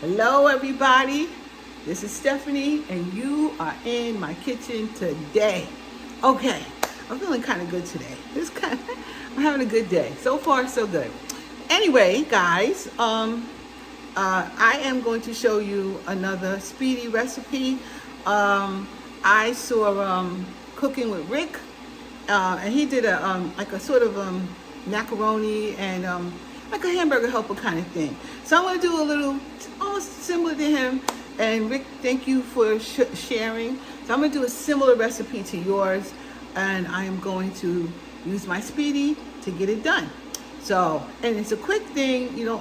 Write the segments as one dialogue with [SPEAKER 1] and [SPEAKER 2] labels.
[SPEAKER 1] Hello everybody, this is Stephanie and you are in my kitchen today. Okay, I'm feeling kind of good today. I'm having a good day. So far so good. Anyway, guys, I am going to show you another Speedi recipe. I saw Cooking with Rick, and he did like a sort of macaroni and like a hamburger helper kind of thing. So I'm going to do a little almost similar to him. And Rick, thank you for sharing. So I'm going to do a similar recipe to yours, and I am going to use my Speedi to get it done. So, and it's a quick thing. You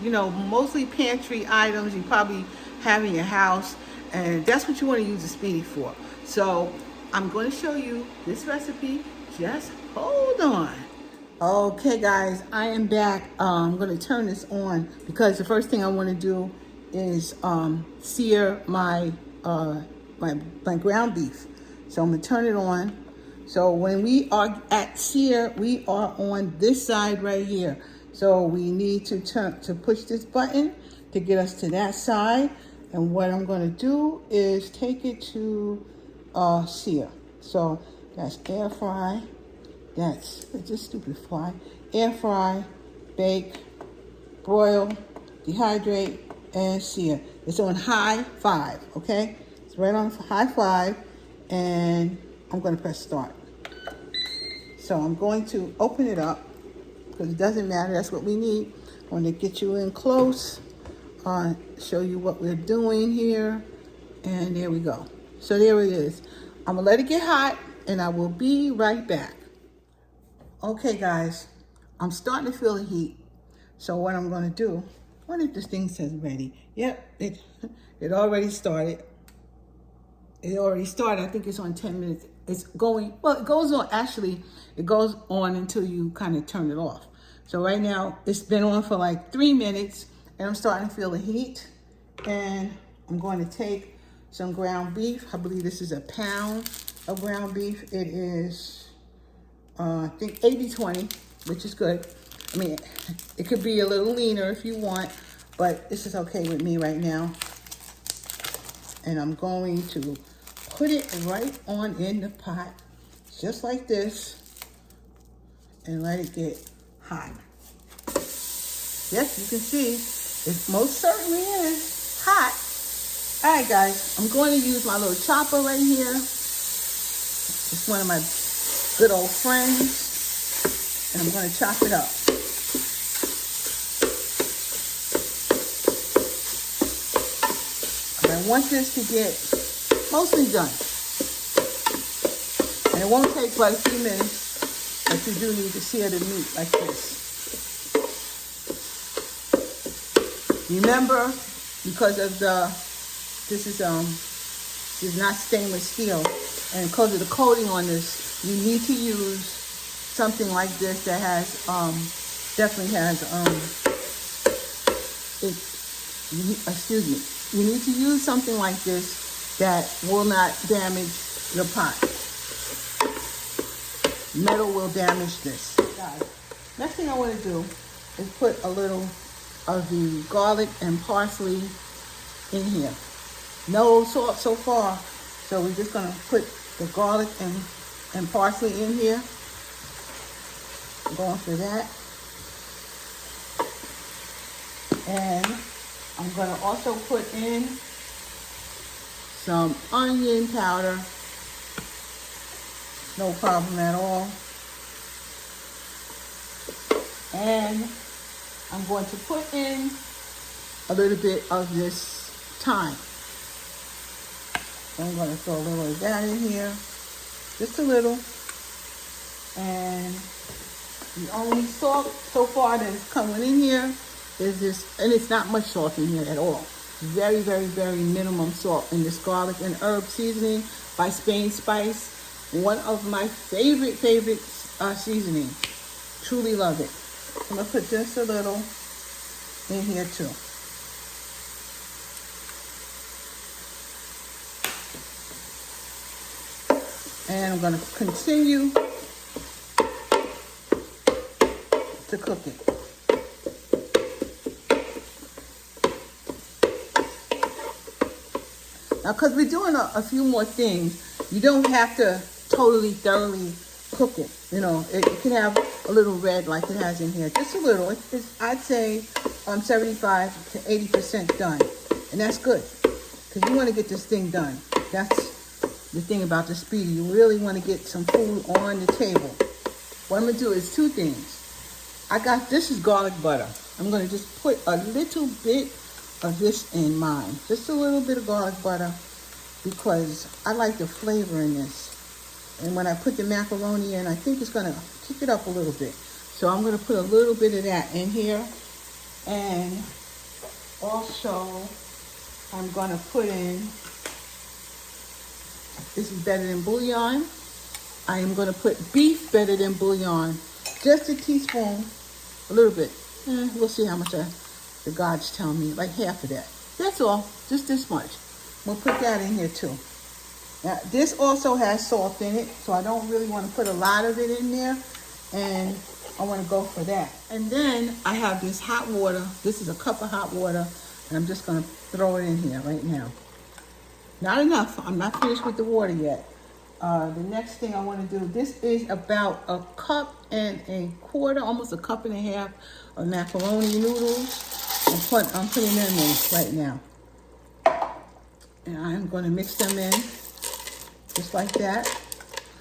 [SPEAKER 1] know, mostly pantry items you probably have in your house, and that's what you want to use the Speedi for. So I'm going to show you this recipe. Just hold on. Okay, guys, I am back. I'm going to turn this on because the first thing I want to do is sear my ground beef. So I'm going to turn it on. So when we are at sear, we are on this side right here. So we need to push this button to get us to that side. And what I'm going to do is take it to sear. So that's air fry. It's a stupid fly. Air fry, bake, broil, dehydrate, and sear. It's on high 5, okay? It's right on high 5, and I'm going to press start. So I'm going to open it up, because it doesn't matter, that's what we need. I want to get you in close, show you what we're doing here, and there we go. So there it is. I'm going to let it get hot, and I will be right back. Okay, guys, I'm starting to feel the heat. So what I'm going to do, what if this thing says ready? Yep, it already started. It already started. I think it's on 10 minutes. It's going, well, it goes on, actually, it goes on until you kind of turn it off. So right now, it's been on for like 3 minutes, and I'm starting to feel the heat. And I'm going to take some ground beef. I believe this is a pound of ground beef. It is, I think 80-20, which is good. I mean, it could be a little leaner if you want, but this is okay with me right now. And I'm going to put it right on in the pot, just like this, and let it get hot. Yes, you can see, it most certainly is hot. All right, guys, I'm going to use my little chopper right here. It's one of my good old friends, and I'm going to chop it up. And I want this to get mostly done. And it won't take but a few minutes, but you do need to sear the meat like this. Remember, because of this is not stainless steel, and because of the coating on this, you need to use something like this that has, definitely has, you need to use something like this that will not damage your pot. Metal will damage this. Guys, next thing I want to do is put a little of the garlic and parsley in here. No salt so far, so we're just going to put the garlic and parsley in here. I'm going for that. And I'm going to also put in some onion powder. No problem at all. And I'm going to put in a little bit of this thyme. I'm going to throw a little of that in here. Just a little. And the only salt so far that's coming in here is this, and it's not much salt in here at all. Very, very, very minimum salt in this garlic and herb seasoning by Spain Spice. One of my favorite seasoning. Truly love it. I'm going to put just a little in here too. And I'm going to continue to cook it. Now, because we're doing a few more things, you don't have to totally, thoroughly cook it. You know, it can have a little red like it has in here. Just a little. It's I'd say 75 to 80% done. And that's good. Because you want to get this thing done. That's the thing about the Speedi. You really want to get some food on the table. What I'm going to do is two things. This is garlic butter. I'm going to just put a little bit of this in mine. Just a little bit of garlic butter because I like the flavor in this. And when I put the macaroni in, I think it's going to kick it up a little bit. So I'm going to put a little bit of that in here. And also, I'm going to put in, this is better than bouillon. I am going to put beef better than bouillon. Just a teaspoon, a little bit. We'll see how much the gods tell me, like half of that. That's all, just this much. We'll put that in here too. Now, this also has salt in it, so I don't really want to put a lot of it in there, and I want to go for that. And then I have this hot water. This is a cup of hot water, and I'm just going to throw it in here right now. Not enough. I'm not finished with the water yet. The next thing I want to do, this is about a cup and a quarter, almost a cup and a half of macaroni noodles. I'm putting them in right now. And I'm going to mix them in just like that.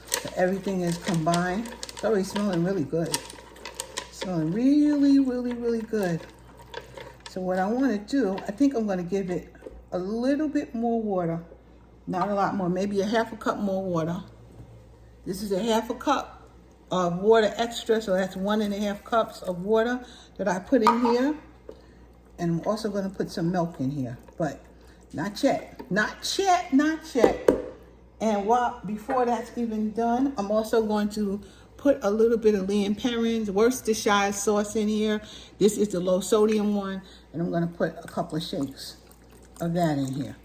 [SPEAKER 1] So everything is combined. It's already smelling really good. Smelling really, really, really good. So what I want to do, I think I'm going to give it a little bit more water. Not a lot more, maybe a half a cup more water. This is a half a cup of water extra, so that's 1.5 cups of water that I put in here. And I'm also going to put some milk in here, but not yet, not yet, not yet. And before that's even done, I'm also going to put a little bit of Lea & Perrins Worcestershire sauce in here. This is the low sodium one, and I'm going to put a couple of shakes of that in here.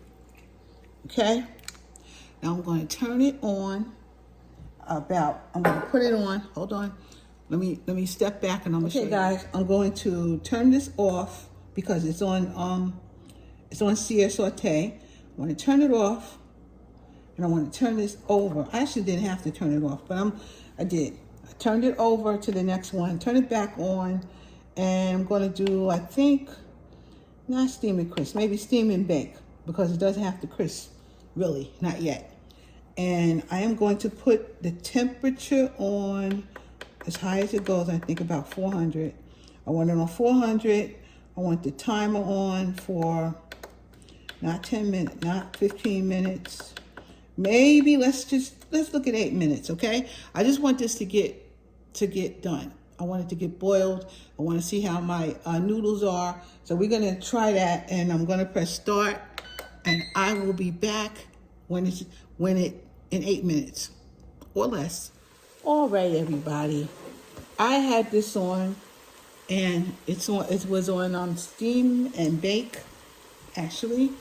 [SPEAKER 1] Okay, now I'm going to turn it on. I'm going to put it on. Hold on. Let me step back and I'm going to show you. Okay, guys, I'm going to turn this off because it's on sear saute. I want to turn it off, and I want to turn this over. I actually didn't have to turn it off, but I did. I turned it over to the next one. Turn it back on, and I'm going to do, I think, not steam and crisp, maybe steam and bake, because it doesn't have to crisp, really, not yet. And I am going to put the temperature on as high as it goes, I think about 400. I want it on 400. I want the timer on for not 10 minutes, not 15 minutes. Maybe let's look at 8 minutes, okay? I just want this to get done. I want it to get boiled. I want to see how my noodles are. So we're going to try that, and I'm going to press start, and I will be back in 8 minutes or less. All right, everybody. I had this on, and it was on steam and bake, actually.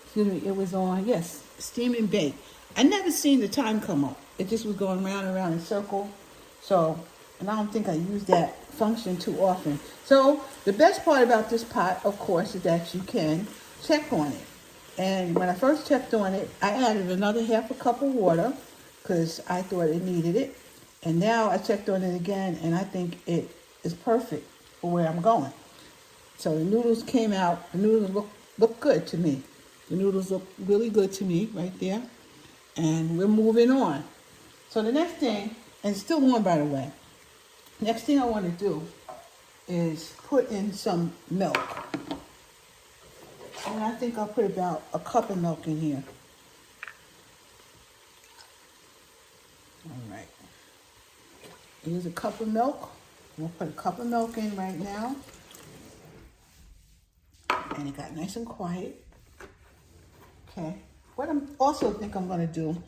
[SPEAKER 1] Excuse me, it was on, yes, steam and bake. I never seen the time come up. It just was going round and round in a circle. So, and I don't think I use that function too often. So, the best part about this pot, of course, is that you can check on it. And when I first checked on it, I added another half a cup of water because I thought it needed it. And now I checked on it again, and I think it is perfect for where I'm going. So the noodles came out. The noodles look good to me. The noodles look really good to me right there. And we're moving on. So the next thing, and it's still warm, by the way. Next thing I want to do is put in some milk. And I think I'll put about a cup of milk in here. All right. Here's a cup of milk. We'll put a cup of milk in right now. And it got nice and quiet. Okay. What I also think I'm going to do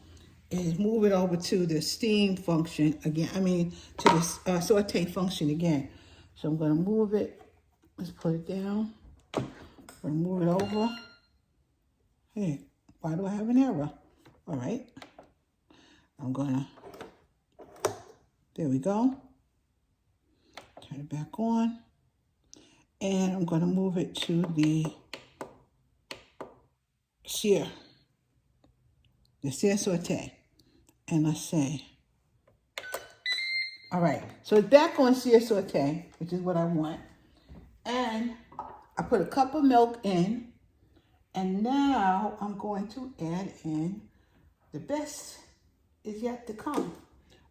[SPEAKER 1] is move it over to the steam function again. To the saute function again. So I'm going to move it. Let's put it down. I'm going to move it over. Hey, why do I have an error? All right. I'm going to, there we go. Turn it back on. And I'm going to move it to the sear. The sear saute. And let's say, all right, so it's back on sear saute, which is what I want. And I put a cup of milk in, and now I'm going to add in the best is yet to come,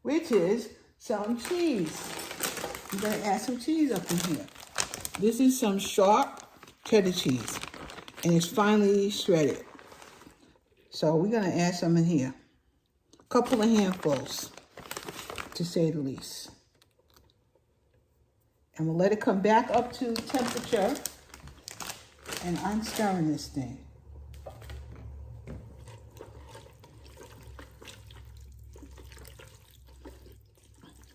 [SPEAKER 1] which is some cheese. I'm going to add some cheese up in here. This is some sharp cheddar cheese, and it's finely shredded. So we're going to add some in here. A couple of handfuls, to say the least. And we'll let it come back up to temperature, and I'm stirring this thing.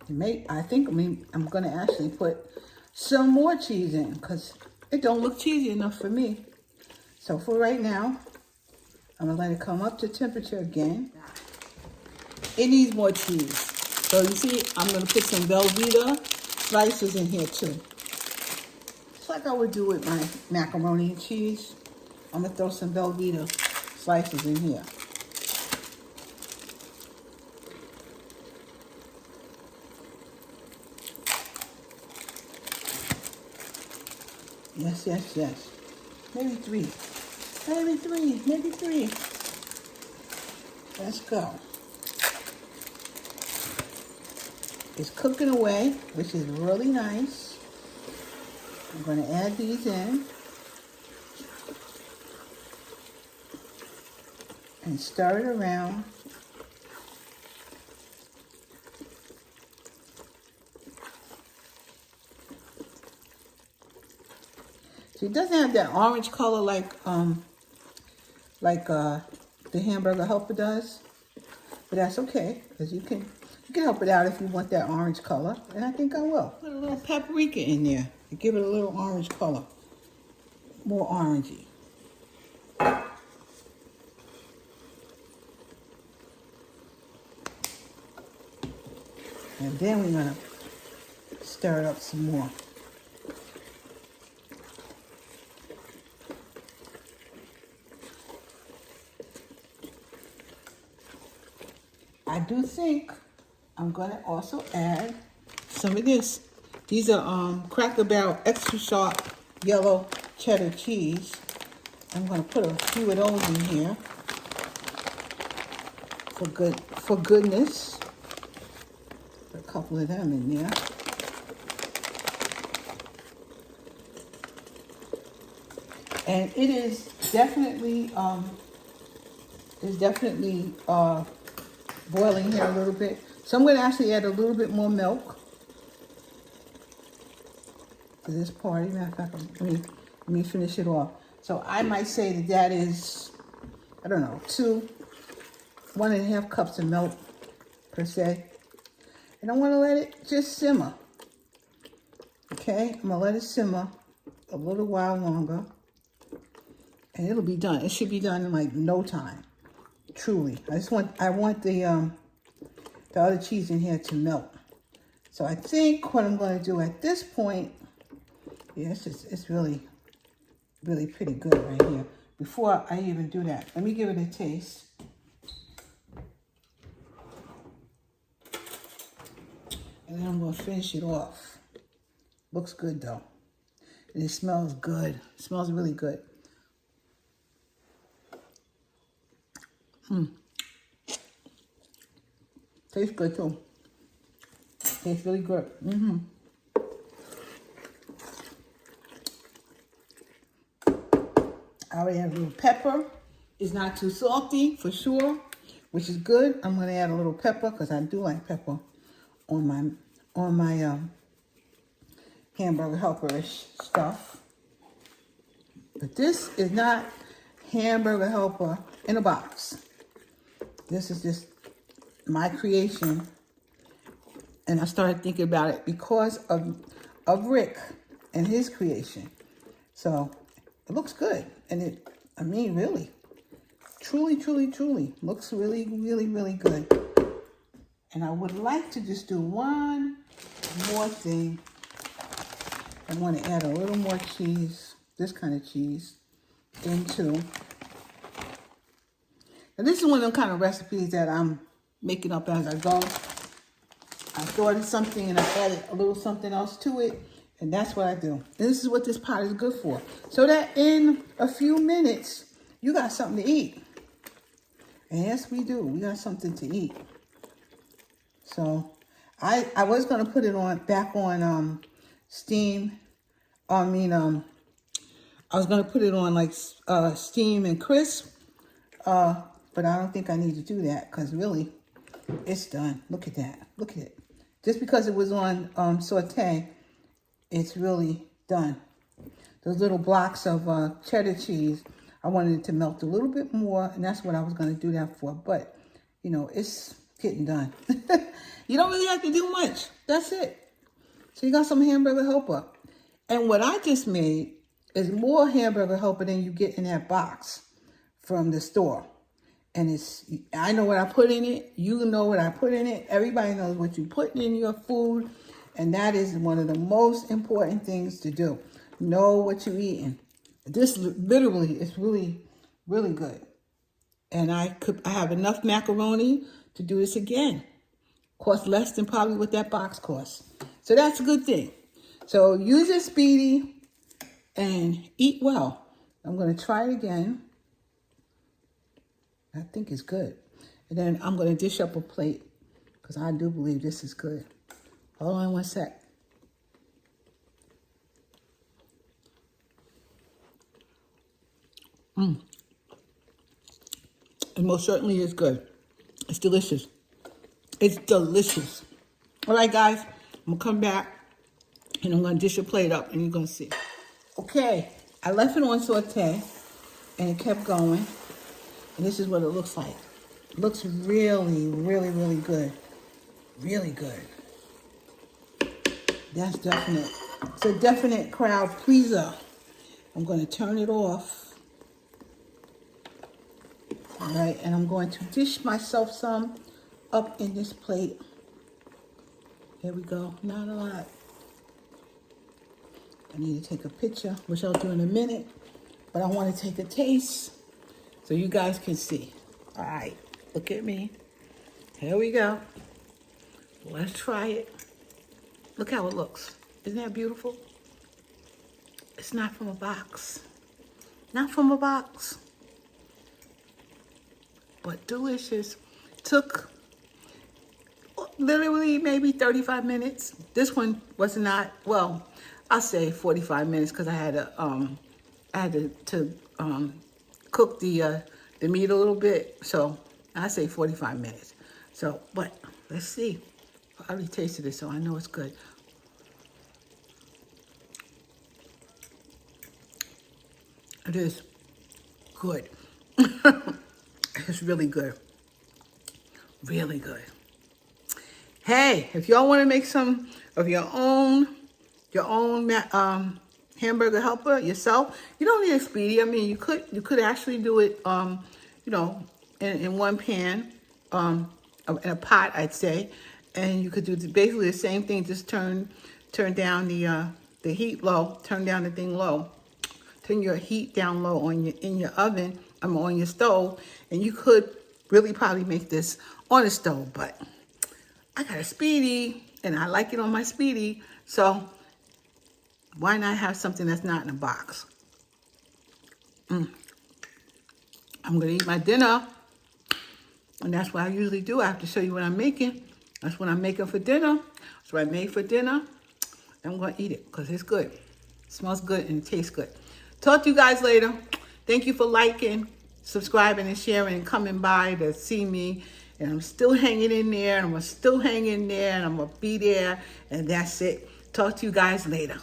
[SPEAKER 1] I'm going to actually put some more cheese in because it don't look cheesy enough for me. So for right now, I'm going to let it come up to temperature again. It needs more cheese. So you see, I'm going to put some Velveeta slices in here too. Just like I would do with my macaroni and cheese. I'm going to throw some Velveeta slices in here. Yes, yes, yes. Maybe three. Maybe three. Let's go. It's cooking away, which is really nice. I'm going to add these in and stir it around. So it doesn't have that orange color like the Hamburger Helper does, but that's okay because you can help it out if you want that orange color, and I think I will. Put a little paprika in there to give it a little orange color, more orangey. And then we're gonna stir it up some more. I do think I'm going to also add some of this. These are Cracker Barrel extra sharp yellow cheddar cheese. I'm going to put a few of those in here for goodness. Put a couple of them in there. And it is definitely boiling here a little bit. So I'm going to actually add a little bit more milk to this party. Matter of fact, let me finish it off. So I might say that is, I don't know, 1.5 cups of milk per se. And I want to let it just simmer. Okay, I'm going to let it simmer a little while longer. And it'll be done. It should be done in like no time. Truly. I want the other cheese in here to melt. So I think what I'm going to do at this point, yeah, it's really pretty good right here. Before I even do that, let me give it a taste. And then I'm going to finish it off. Looks good though. And it smells good. It smells really good. Tastes good too. Tastes really good. I already have a little pepper. It's not too salty for sure, which is good. I'm going to add a little pepper because I do like pepper on my Hamburger Helper-ish stuff. But this is not Hamburger Helper in a box. This is just my creation, and I started thinking about it because of Rick and his creation. So it looks good, and really, truly looks really good. And I would like to just do one more thing. I want to add a little more cheese, this kind of cheese, into And this is one of them kind of recipes that I'm making up as I go. I thought of something and I added a little something else to it. And that's what I do. And this is what this pot is good for. So that in a few minutes, you got something to eat. And yes, we do. We got something to eat. So I was going to put it back on steam. I was going to put it on like steam and crisp. But I don't think I need to do that because really it's done. Look at that. Look at it. Just because it was on saute, it's really done. Those little blocks of cheddar cheese, I wanted it to melt a little bit more, and that's what I was going to do that for. But, you know, it's getting done. You don't really have to do much. That's it. So you got some hamburger helper. And what I just made is more hamburger helper than you get in that box from the store. And I know what I put in it. You know what I put in it. Everybody knows what you put in your food. And that is one of the most important things to do. Know what you're eating. This literally is really, really good. And I have enough macaroni to do this again. Costs less than probably what that box costs. So that's a good thing. So use your Speedi and eat well. I'm going to try it again. I think it's good. And then I'm going to dish up a plate because I do believe this is good. Hold on one sec. It most certainly is good. It's delicious. It's delicious. All right, guys. I'm going to come back and I'm going to dish a plate up and you're going to see. Okay. I left it on saute and it kept going. And this is what it looks like. It looks really, really, really good. Really good. That's definite. It's a definite crowd pleaser. I'm going to turn it off. All right, and I'm going to dish myself some up in this plate. Here we go. Not a lot. I need to take a picture, which I'll do in a minute. But I want to take a taste so you guys can see. All right, look at me. Here we go. Let's try it. Look how it looks. Isn't that beautiful? It's not from a box. Not from a box. But delicious. Took literally maybe 35 minutes. This one was not, well, I'll say 45 minutes because I had to cook the meat a little bit. So I say 45 minutes. So, but let's see. I already tasted it, so I know it's good. It is good. It's really good. Really good. Hey, if y'all want to make some of your own hamburger helper yourself, you don't need a Speedi. I mean, you could actually do it, you know, in one pan, in a pot, I'd say, and you could do basically the same thing. Just turn down the heat low, turn down the thing low, turn your heat down low in your oven, on your stove, and you could really probably make this on a stove. But I got a Speedi, and I like it on my Speedi, so why not have something that's not in a box? I'm gonna eat my dinner, and that's what I usually do. I have to show you what I'm making. That's what I'm making for dinner. That's what I made for dinner. I'm gonna eat it because it's good. It smells good and it tastes good. Talk to you guys later. Thank you for liking, subscribing, and sharing, and coming by to see me. And I'm still hanging in there, and I'm still hanging there, and I'm gonna be there, and that's it. Talk to you guys later.